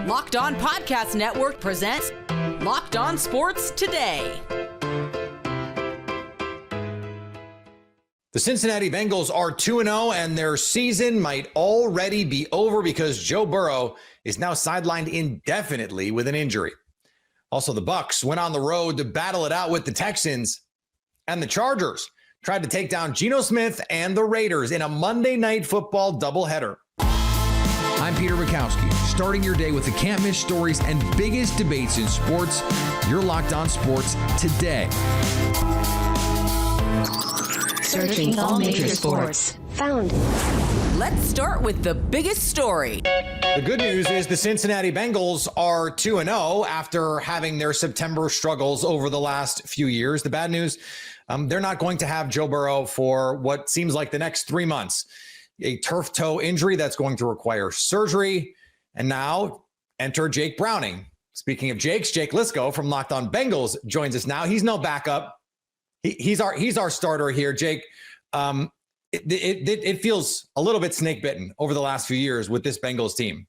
Locked On Podcast Network presents Locked On Sports Today. The Cincinnati Bengals are 2-0, and their season might already be over because Joe Burrow is now sidelined indefinitely with an injury. Also, the Bucs went on the road to battle it out with the Texans, and the Chargers tried to take down Geno Smith and the Raiders in a Monday Night Football doubleheader. I'm Peter Bukowski, starting your day with the can't-miss stories and biggest debates in sports. You're Locked On Sports Today. Searching all major sports. Found. Let's start with the biggest story. The good news is the Cincinnati Bengals are 2-0 after having their September struggles over the last few years. The bad news, they're not going to have Joe Burrow for what seems like the next 3 months. A turf toe injury that's going to require surgery. And now enter Jake Browning. Speaking of Jake Lisco from Locked On Bengals joins us now. He's no backup. He's our starter here. Jake, it feels a little bit snake bitten over the last few years with this Bengals team.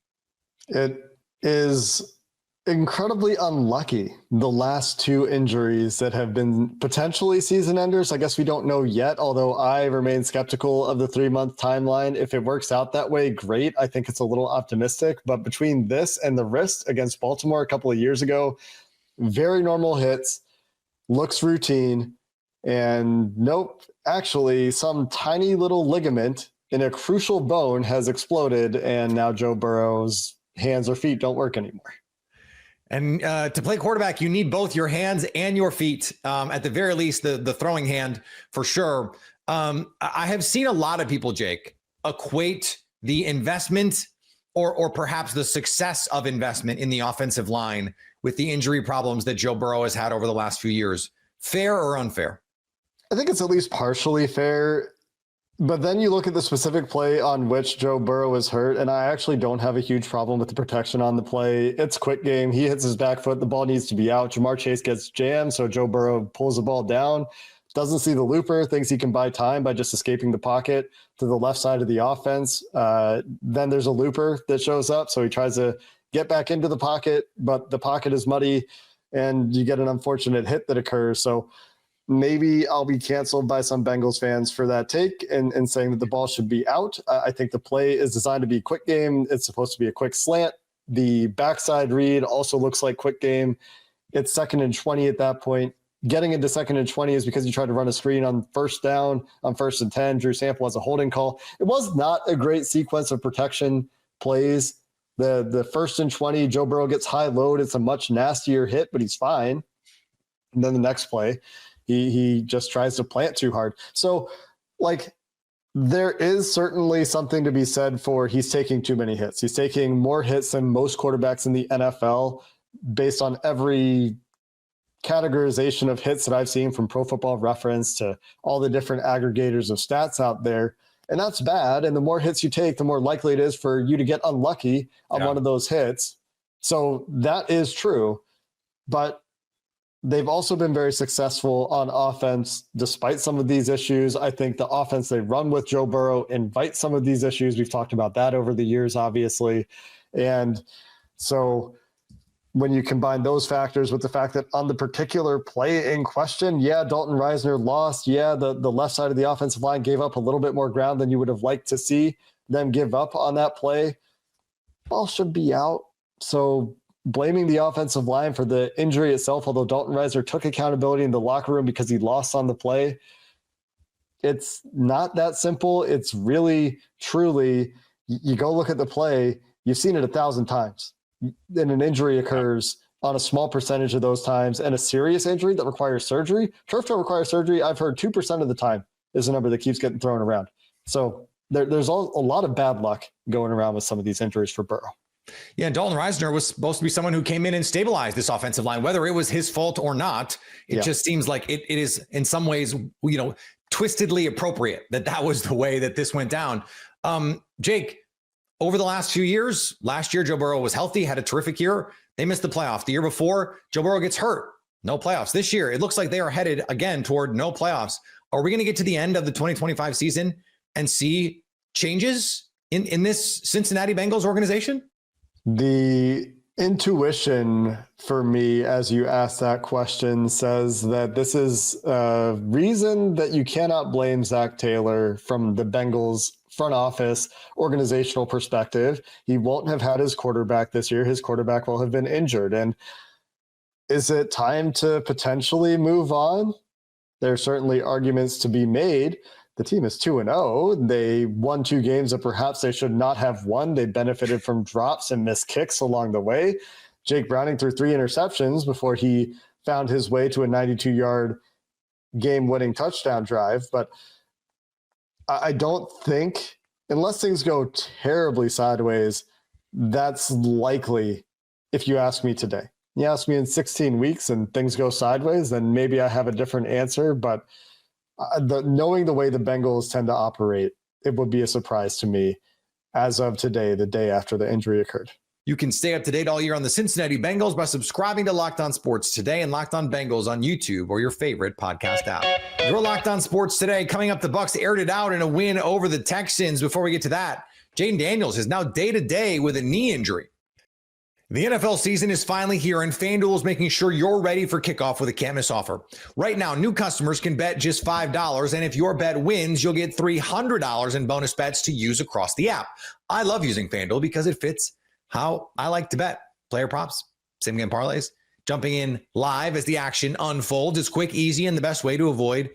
It is incredibly unlucky, the last two injuries that have been potentially season enders. I guess we don't know yet, although I remain skeptical of the 3-month timeline. If it works out that way, great. I think it's a little optimistic, but between this and the wrist against Baltimore a couple of years ago, very normal hits, looks routine, and nope, actually some tiny little ligament in a crucial bone has exploded, and now Joe Burrow's hands or feet don't work anymore. And to play quarterback, you need both your hands and your feet. At the very least, the throwing hand for sure. I have seen a lot of people, Jake, equate the investment or perhaps the success of investment in the offensive line with the injury problems that Joe Burrow has had over the last few years. Fair or unfair? I think it's at least partially fair. But then you look at the specific play on which Joe Burrow is hurt, and I actually don't have a huge problem with the protection on the play. It's quick game. He hits his back foot. The ball needs to be out. Jamar Chase gets jammed, so Joe Burrow pulls the ball down, doesn't see the looper, thinks he can buy time by just escaping the pocket to the left side of the offense. Then there's a looper that shows up, so he tries to get back into the pocket, but the pocket is muddy, and you get an unfortunate hit that occurs. So maybe I'll be canceled by some Bengals fans for that take and saying that the ball should be out. I think the play is designed to be a quick game. It's supposed to be a quick slant. The backside read also looks like quick game. It's 2nd and 20 at that point. Getting into 2nd and 20 is because you tried to run a screen on first down, on 1st and 10. Drew Sample has a holding call. It was not a great sequence of protection plays. The 1st and 20, Joe Burrow gets high load. It's a much nastier hit, but he's fine. And then the next play, he just tries to plant too hard. So, there is certainly something to be said for he's taking too many hits. He's taking more hits than most quarterbacks in the NFL based on every categorization of hits that I've seen from Pro Football Reference to all the different aggregators of stats out there. And that's bad. And the more hits you take, the more likely it is for you to get unlucky on one of those hits. So that is true. But they've also been very successful on offense despite some of these issues. I think the offense they run with Joe Burrow invites some of these issues. We've talked about that over the years, obviously. And so when you combine those factors with the fact that on the particular play in question, Dalton Reisner lost. The left side of the offensive line gave up a little bit more ground than you would have liked to see them give up on that play. Ball should be out. So blaming the offensive line for the injury itself, although Dalton Reisner took accountability in the locker room because he lost on the play, it's not that simple. It's really, truly, you go look at the play, you've seen it 1,000 times. Then an injury occurs on a small percentage of those times, and a serious injury that requires surgery. Turf toe requires surgery, I've heard 2% of the time is a number that keeps getting thrown around. So there's a lot of bad luck going around with some of these injuries for Burrow. Yeah, and Dalton Reisner was supposed to be someone who came in and stabilized this offensive line, whether it was his fault or not. It just seems like it is in some ways, twistedly appropriate that was the way that this went down. Jake, over the last few years, last year, Joe Burrow was healthy, had a terrific year. They missed the playoff. The year before, Joe Burrow gets hurt. No playoffs. This year, it looks like they are headed again toward no playoffs. Are we going to get to the end of the 2025 season and see changes in this Cincinnati Bengals organization? The Intuition for me, as you ask that question, says that this is a reason that you cannot blame Zach Taylor from the Bengals front office organizational perspective. He won't have had his quarterback this year. His quarterback will have been injured. And is it time to potentially move on? There are certainly arguments to be made. The team is 2-0. They won 2 games that perhaps they should not have won. They benefited from drops and missed kicks along the way. Jake Browning threw 3 interceptions before he found his way to a 92-yard game-winning touchdown drive. But I don't think, unless things go terribly sideways, that's likely if you ask me today. You ask me in 16 weeks and things go sideways, then maybe I have a different answer. But knowing the way the Bengals tend to operate, it would be a surprise to me as of today, the day after the injury occurred. You can stay up to date all year on the Cincinnati Bengals by subscribing to Locked On Sports Today and Locked On Bengals on YouTube or your favorite podcast app. You're Locked On Sports Today. Coming up, the Bucs aired it out in a win over the Texans. Before we get to that, Jaden Daniels is now day-to-day with a knee injury. The NFL season is finally here, and FanDuel is making sure you're ready for kickoff with a can't-miss offer. Right now, new customers can bet just $5, and if your bet wins, you'll get $300 in bonus bets to use across the app. I love using FanDuel because it fits how I like to bet. Player props, same-game parlays, jumping in live as the action unfolds. It's quick, easy, and the best way to avoid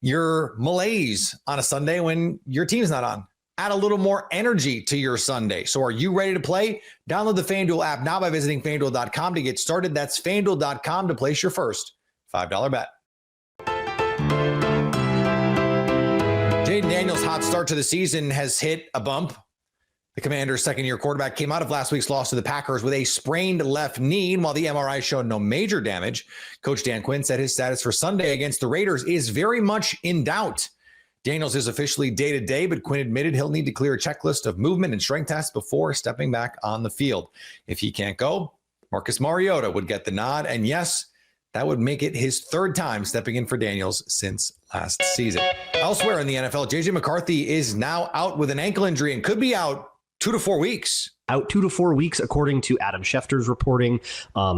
your malaise on a Sunday when your team's not on. Add a little more energy to your Sunday. So are you ready to play? Download the FanDuel app now by visiting FanDuel.com to get started. That's FanDuel.com to place your first $5 bet. Jaden Daniels' hot start to the season has hit a bump. The Commanders' second-year quarterback came out of last week's loss to the Packers with a sprained left knee, and while the MRI showed no major damage, Coach Dan Quinn said his status for Sunday against the Raiders is very much in doubt. Daniels is officially day-to-day, but Quinn admitted he'll need to clear a checklist of movement and strength tests before stepping back on the field. If he can't go, Marcus Mariota would get the nod, and yes, that would make it his 3rd time stepping in for Daniels since last season. Elsewhere in the NFL, J.J. McCarthy is now out with an ankle injury and could be out 2 to 4 weeks. Out 2 to 4 weeks, according to Adam Schefter's reporting.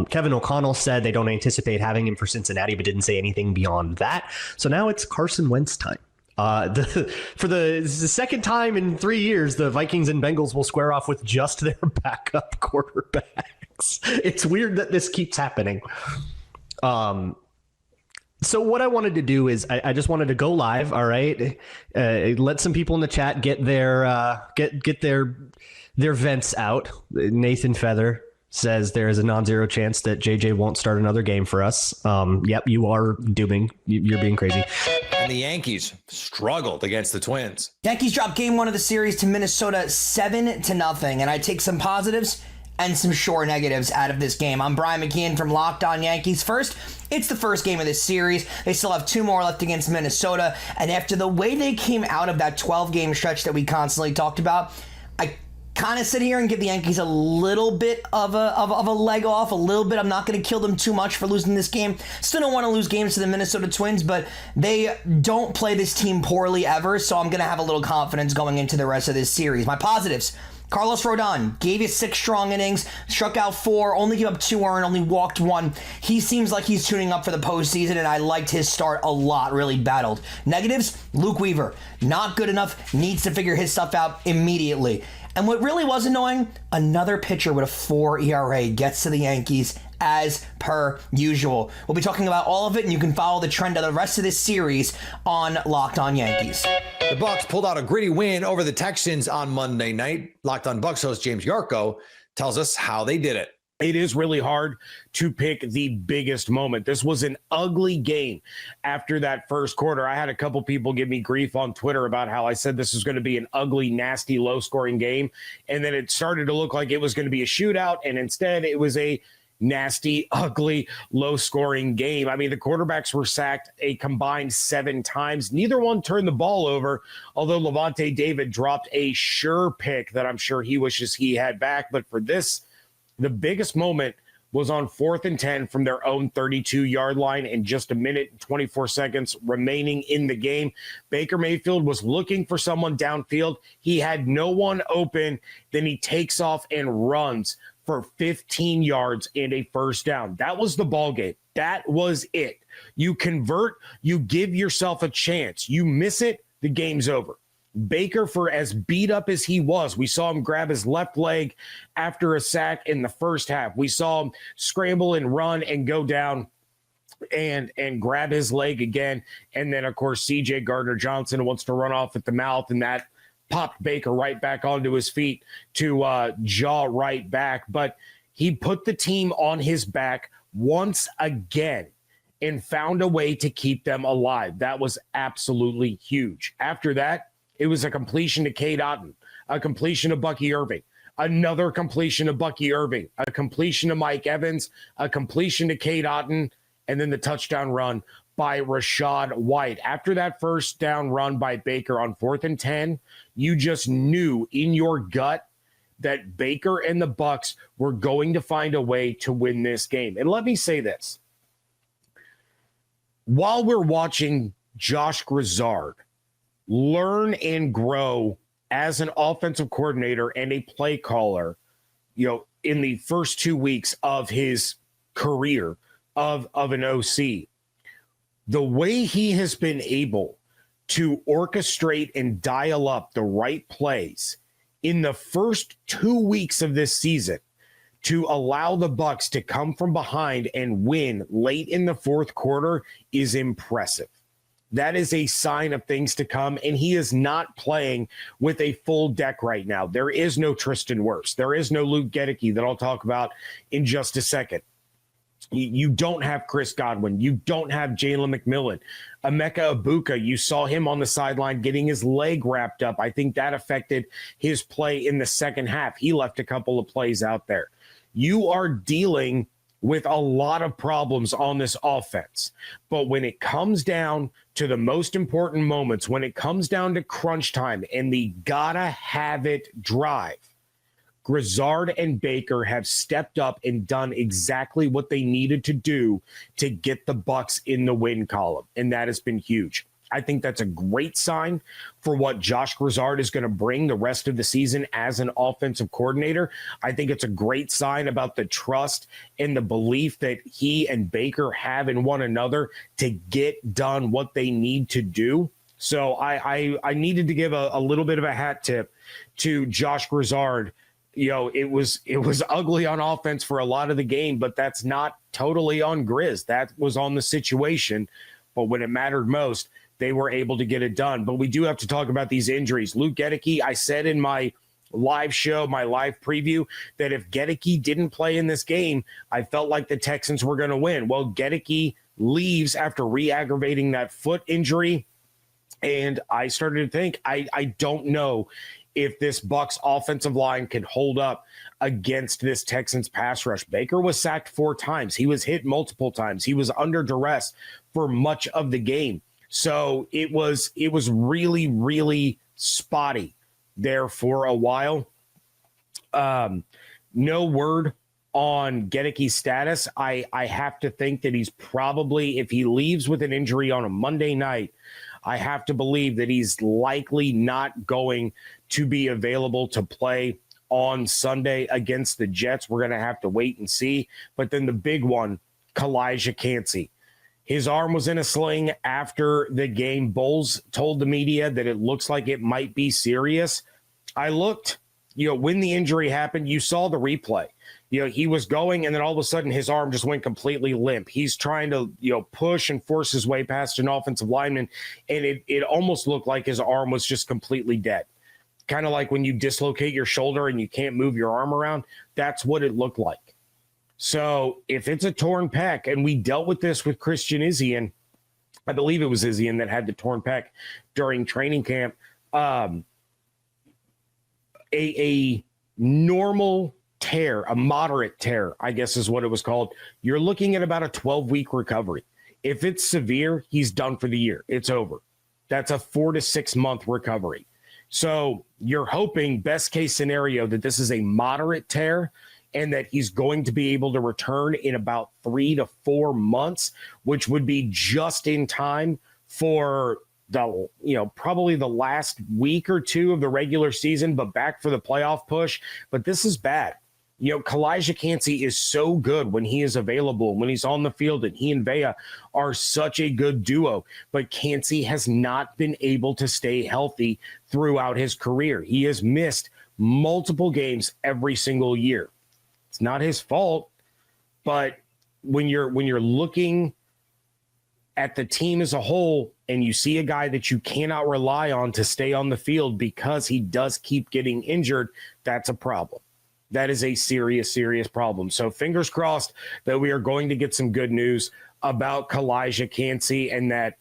Kevin O'Connell said they don't anticipate having him for Cincinnati, but didn't say anything beyond that. So now it's Carson Wentz time. For the second time in 3 years, the Vikings and Bengals will square off with just their backup quarterbacks. It's weird that this keeps happening. So what I wanted to do is I just wanted to go live. All right. Let some people in the chat get their vents out. Nathan Feather says there is a non-zero chance that JJ won't start another game for us. Yep, you are dooming. You're being crazy. And the Yankees struggled against the Twins. Yankees dropped game 1 of the series to Minnesota 7-0, and I take some positives and some sure negatives out of this game. I'm Brian McKeon from Locked On Yankees. First, it's the first game of this series. They still have 2 more left against Minnesota, and after the way they came out of that 12-game stretch that we constantly talked about, I kind of sit here and give the Yankees a little bit of a leg off, a little bit. I'm not going to kill them too much for losing this game. Still don't want to lose games to the Minnesota Twins, but they don't play this team poorly ever, so I'm going to have a little confidence going into the rest of this series. My positives: Carlos Rodon gave you 6 strong innings, struck out 4, only gave up 2 earned, only walked 1. He seems like he's tuning up for the postseason, and I liked his start a lot, really battled. Negatives: Luke Weaver, not good enough, needs to figure his stuff out immediately. And what really was annoying, another pitcher with a 4 ERA gets to the Yankees as per usual. We'll be talking about all of it, and you can follow the trend of the rest of this series on Locked On Yankees. The Bucs pulled out a gritty win over the Texans on Monday night. Locked On Bucs host James Yarko tells us how they did it. It is really hard to pick the biggest moment. This was an ugly game after that first quarter. I had a couple people give me grief on Twitter about how I said this was going to be an ugly, nasty, low-scoring game. And then it started to look like it was going to be a shootout, and instead it was a nasty, ugly, low-scoring game. I mean, the quarterbacks were sacked a combined 7 times. Neither one turned the ball over, although Levante David dropped a sure pick that I'm sure he wishes he had back. But for this, the biggest moment was on 4th and 10 from their own 32-yard line and just 1 minute and 24 seconds remaining in the game. Baker Mayfield was looking for someone downfield. He had no one open. Then he takes off and runs for 15 yards and a first down. That was the ball game. That was it. You convert, you give yourself a chance. You miss it, the game's over. Baker, for as beat up as he was, we saw him grab his left leg after a sack in the first half. We saw him scramble and run and go down and grab his leg again. And then, of course, C.J. Gardner-Johnson wants to run off at the mouth, and that popped Baker right back onto his feet to jaw right back. But he put the team on his back once again and found a way to keep them alive. That was absolutely huge. After that, it was a completion to Cade Otton, a completion to Bucky Irving, another completion to Bucky Irving, a completion to Mike Evans, a completion to Cade Otton, and then the touchdown run by Rachaad White. After that first down run by Baker on 4th and 10, you just knew in your gut that Baker and the Bucs were going to find a way to win this game. And let me say this. While we're watching Josh Grizzard learn and grow as an offensive coordinator and a play caller, in the first 2 weeks of his career of an OC, the way he has been able to orchestrate and dial up the right plays in the first 2 weeks of this season to allow the Bucs to come from behind and win late in the fourth quarter is impressive. That is a sign of things to come, and he is not playing with a full deck right now. There is no Tristan Wirfs. There is no Luke Gedeke that I'll talk about in just a second. You don't have Chris Godwin. You don't have Jalen McMillan. Emeka Ibuka, you saw him on the sideline getting his leg wrapped up. I think that affected his play in the second half. He left a couple of plays out there. You are dealing with a lot of problems on this offense. But when it comes down to the most important moments, when it comes down to crunch time and the gotta have it drive, Grizzard and Baker have stepped up and done exactly what they needed to do to get the Bucs in the win column. And that has been huge. I think that's a great sign for what Josh Grizzard is going to bring the rest of the season as an offensive coordinator. I think it's a great sign about the trust and the belief that he and Baker have in one another to get done what they need to do. So I needed to give a little bit of a hat tip to Josh Grizzard. It was ugly on offense for a lot of the game, but that's not totally on Grizz. That was on the situation. But when it mattered most, they were able to get it done. But we do have to talk about these injuries. Luke Gedeke, I said in my live show, my live preview, that if Gedeke didn't play in this game, I felt like the Texans were going to win. Well, Gedeke leaves after re-aggravating that foot injury. And I started to think, I don't know if this Bucs offensive line can hold up against this Texans pass rush. Baker was sacked 4 times. He was hit multiple times. He was under duress for much of the game. So it was really, really spotty there for a while. No word on Gedeke's status. I have to think that he's probably, if he leaves with an injury on a Monday night, I have to believe that he's likely not going to be available to play on Sunday against the Jets. We're going to have to wait and see. But then the big one, Kalijah Cansey. His arm was in a sling after the game. Bowles told the media that it looks like it might be serious. I looked, when the injury happened, you saw the replay. He was going, and then all of a sudden his arm just went completely limp. He's trying to, push and force his way past an offensive lineman, and it almost looked like his arm was just completely dead. Kind of like when you dislocate your shoulder and you can't move your arm around. That's what it looked like. So if it's a torn pec, and we dealt with this with Christian Izien, I believe it was Izien that had the torn pec during training camp, a normal tear, a moderate tear, I guess is what it was called, you're looking at about a 12-week recovery. If it's severe, he's done for the year. It's over. That's a 4 to 6 month recovery. So you're hoping, best case scenario, that this is a moderate tear and that he's going to be able to return in about 3 to 4 months, which would be just in time for the, probably the last week or two of the regular season, but back for the playoff push. But this is bad. Kalijah Kancey is so good when he is available, when he's on the field, and he and Vea are such a good duo. But Kancey has not been able to stay healthy throughout his career. He has missed multiple games every single year. It's not his fault, but when you're looking at the team as a whole and you see a guy that you cannot rely on to stay on the field because he does keep getting injured, that's a problem. That is a serious, serious problem. So fingers crossed that we are going to get some good news about Kalijah Kancey and that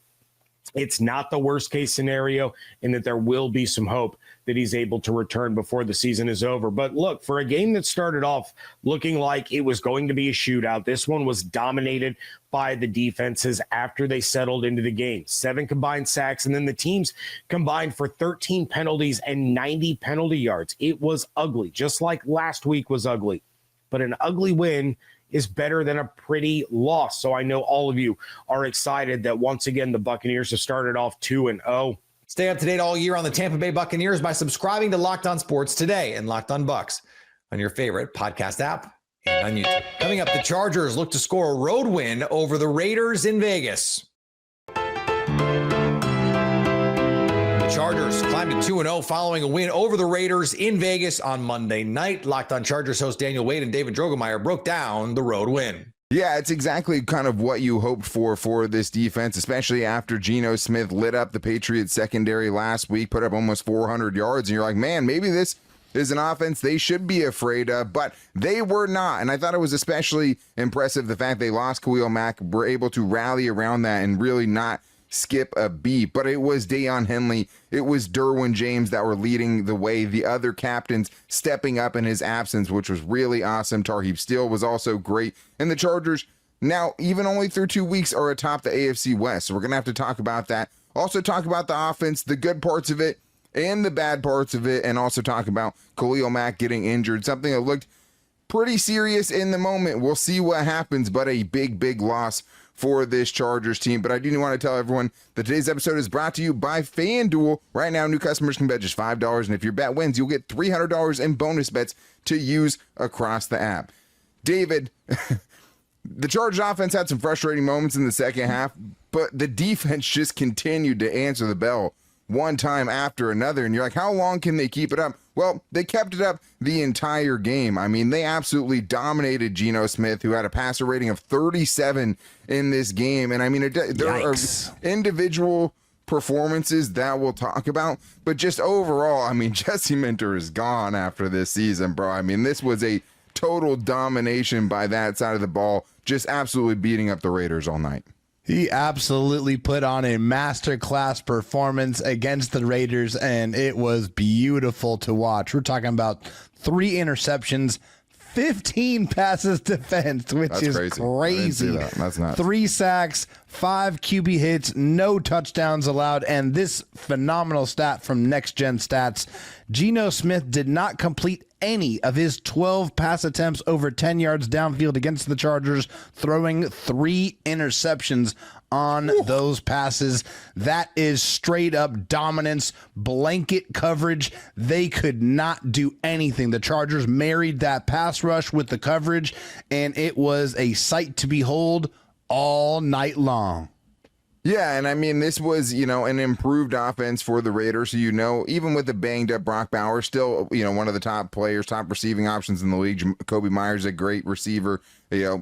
it's not the worst case scenario and that there will be some hope that he's able to return before the season is over. But look, for a game that started off looking like it was going to be a shootout, this one was dominated by the defenses after they settled into the game. 7 combined sacks, and then the teams combined for 13 penalties and 90 penalty yards. It was ugly, just like last week was ugly. But an ugly win is better than a pretty loss. So I know all of you are excited that once again the Buccaneers have started off 2-0. Stay up to date all year on the Tampa Bay Buccaneers by subscribing to Locked On Sports today and Locked On Bucs on your favorite podcast app and on YouTube. Coming up, the Chargers look to score a road win over the Raiders in Vegas. The Chargers climbed to 2-0 following a win over the Raiders in Vegas on Monday night. Locked On Chargers host Daniel Wade and David Drogemeyer broke down the road win. Yeah, it's exactly kind of what you hoped for this defense, especially after Geno Smith lit up the Patriots secondary last week, put up almost 400 yards, and you're like, man, maybe this is an offense they should be afraid of, but they were not. And I thought it was especially impressive the fact they lost Khalil Mack, were able to rally around that and really not skip a beat. But it was Deion Henley, it was Derwin James that were leading the way, the other captains stepping up in his absence, which was really awesome. Tarheeb Steele was also great, and the Chargers now, even only through 2 weeks, are atop the AFC West. So we're gonna have to talk about that, also talk about the offense, the good parts of it and the bad parts of it, and also talk about Khalil Mack getting injured, something that looked pretty serious in the moment. We'll see what happens, but a big loss for this Chargers team. But I do want to tell everyone that today's episode is brought to you by FanDuel. Right now, new customers can bet just $5, and if your bet wins, you'll get $300 in bonus bets to use across the app. David, the Chargers offense had some frustrating moments in the second half, but the defense just continued to answer the bell one time after another, and you're like, how long can they keep it up? Well, they kept it up the entire game. I mean, they absolutely dominated Geno Smith, who had a passer rating of 37 in this game. And I mean, there are individual performances that we'll talk about, but just overall, I mean, Jesse Minter is gone after this season, bro. I mean, this was a total domination by that side of the ball, just absolutely beating up the Raiders all night. He absolutely put on a masterclass performance against the Raiders, and it was beautiful to watch. We're talking about 3 interceptions, 15 passes defense, which That's is crazy. That's nuts. 3 sacks, 5 QB hits, no touchdowns allowed, and this phenomenal stat from Next Gen Stats, Geno Smith did not complete any of his 12 pass attempts over 10 yards downfield against the Chargers, throwing 3 interceptions on those passes. That is straight up dominance, blanket coverage. They could not do anything. The Chargers married that pass rush with the coverage, and it was a sight to behold all night long. Yeah, and I mean, this was, an improved offense for the Raiders. So, even with the banged up Brock Bowers, still, one of the top players, top receiving options in the league. Kobe Myers, a great receiver.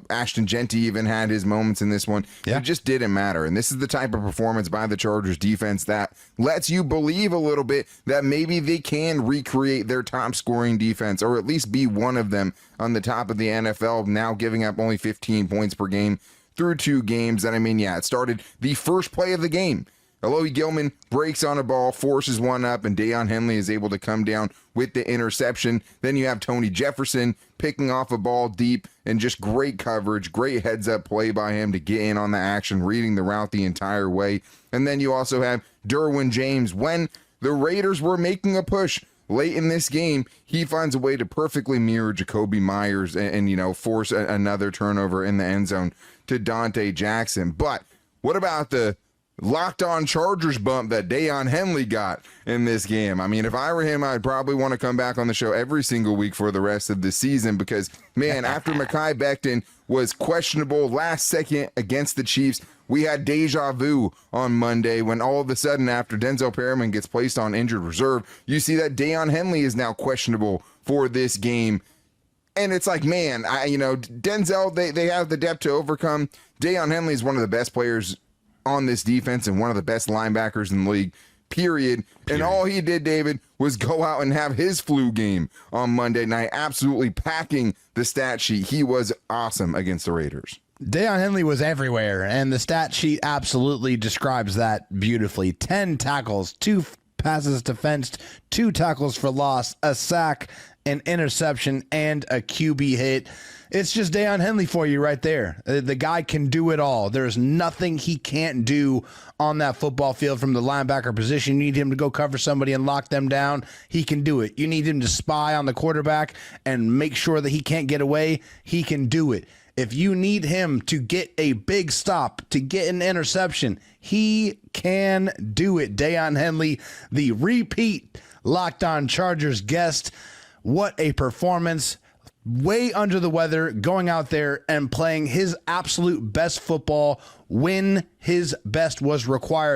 Ashton Genty even had his moments in this one. Yeah. It just didn't matter. And this is the type of performance by the Chargers defense that lets you believe a little bit that maybe they can recreate their top scoring defense, or at least be one of them on the top of the NFL, now giving up only 15 points per game through 2 games. And I mean, it started the first play of the game. Alohi Gilman breaks on a ball, forces one up, and Deion Henley is able to come down with the interception. Then you have Tony Jefferson picking off a ball deep, and just great coverage, great heads-up play by him to get in on the action, reading the route the entire way. And then you also have Derwin James. When the Raiders were making a push late in this game, he finds a way to perfectly mirror Jacoby Myers and force another turnover in the end zone to Dante Jackson. But what about the locked on Chargers bump that Deion Henley got in this game. I mean, if I were him, I'd probably want to come back on the show every single week for the rest of the season because, man, after Mekhi Becton was questionable last second against the Chiefs, we had deja vu on Monday when all of a sudden after Denzel Perriman gets placed on injured reserve, you see that Deion Henley is now questionable for this game. And it's like, man, Denzel, they have the depth to overcome. Deion Henley is one of the best players on this defense and one of the best linebackers in the league, period. And all he did, David, was go out and have his flu game on Monday night, absolutely packing the stat sheet. He was awesome against the Raiders. Deion Henley was everywhere, and the stat sheet absolutely describes that beautifully. 10 tackles, 2 passes defensed, 2 tackles for loss, a sack, an interception, and a QB hit. It's just Deion Henley for you right there. The guy can do it all. There's nothing he can't do on that football field from the linebacker position. You need him to go cover somebody and lock them down. He can do it. You need him to spy on the quarterback and make sure that he can't get away. He can do it. If you need him to get a big stop, to get an interception, he can do it. Deion Henley, the repeat Locked On Chargers guest. What a performance. Way under the weather, going out there and playing his absolute best football when his best was required.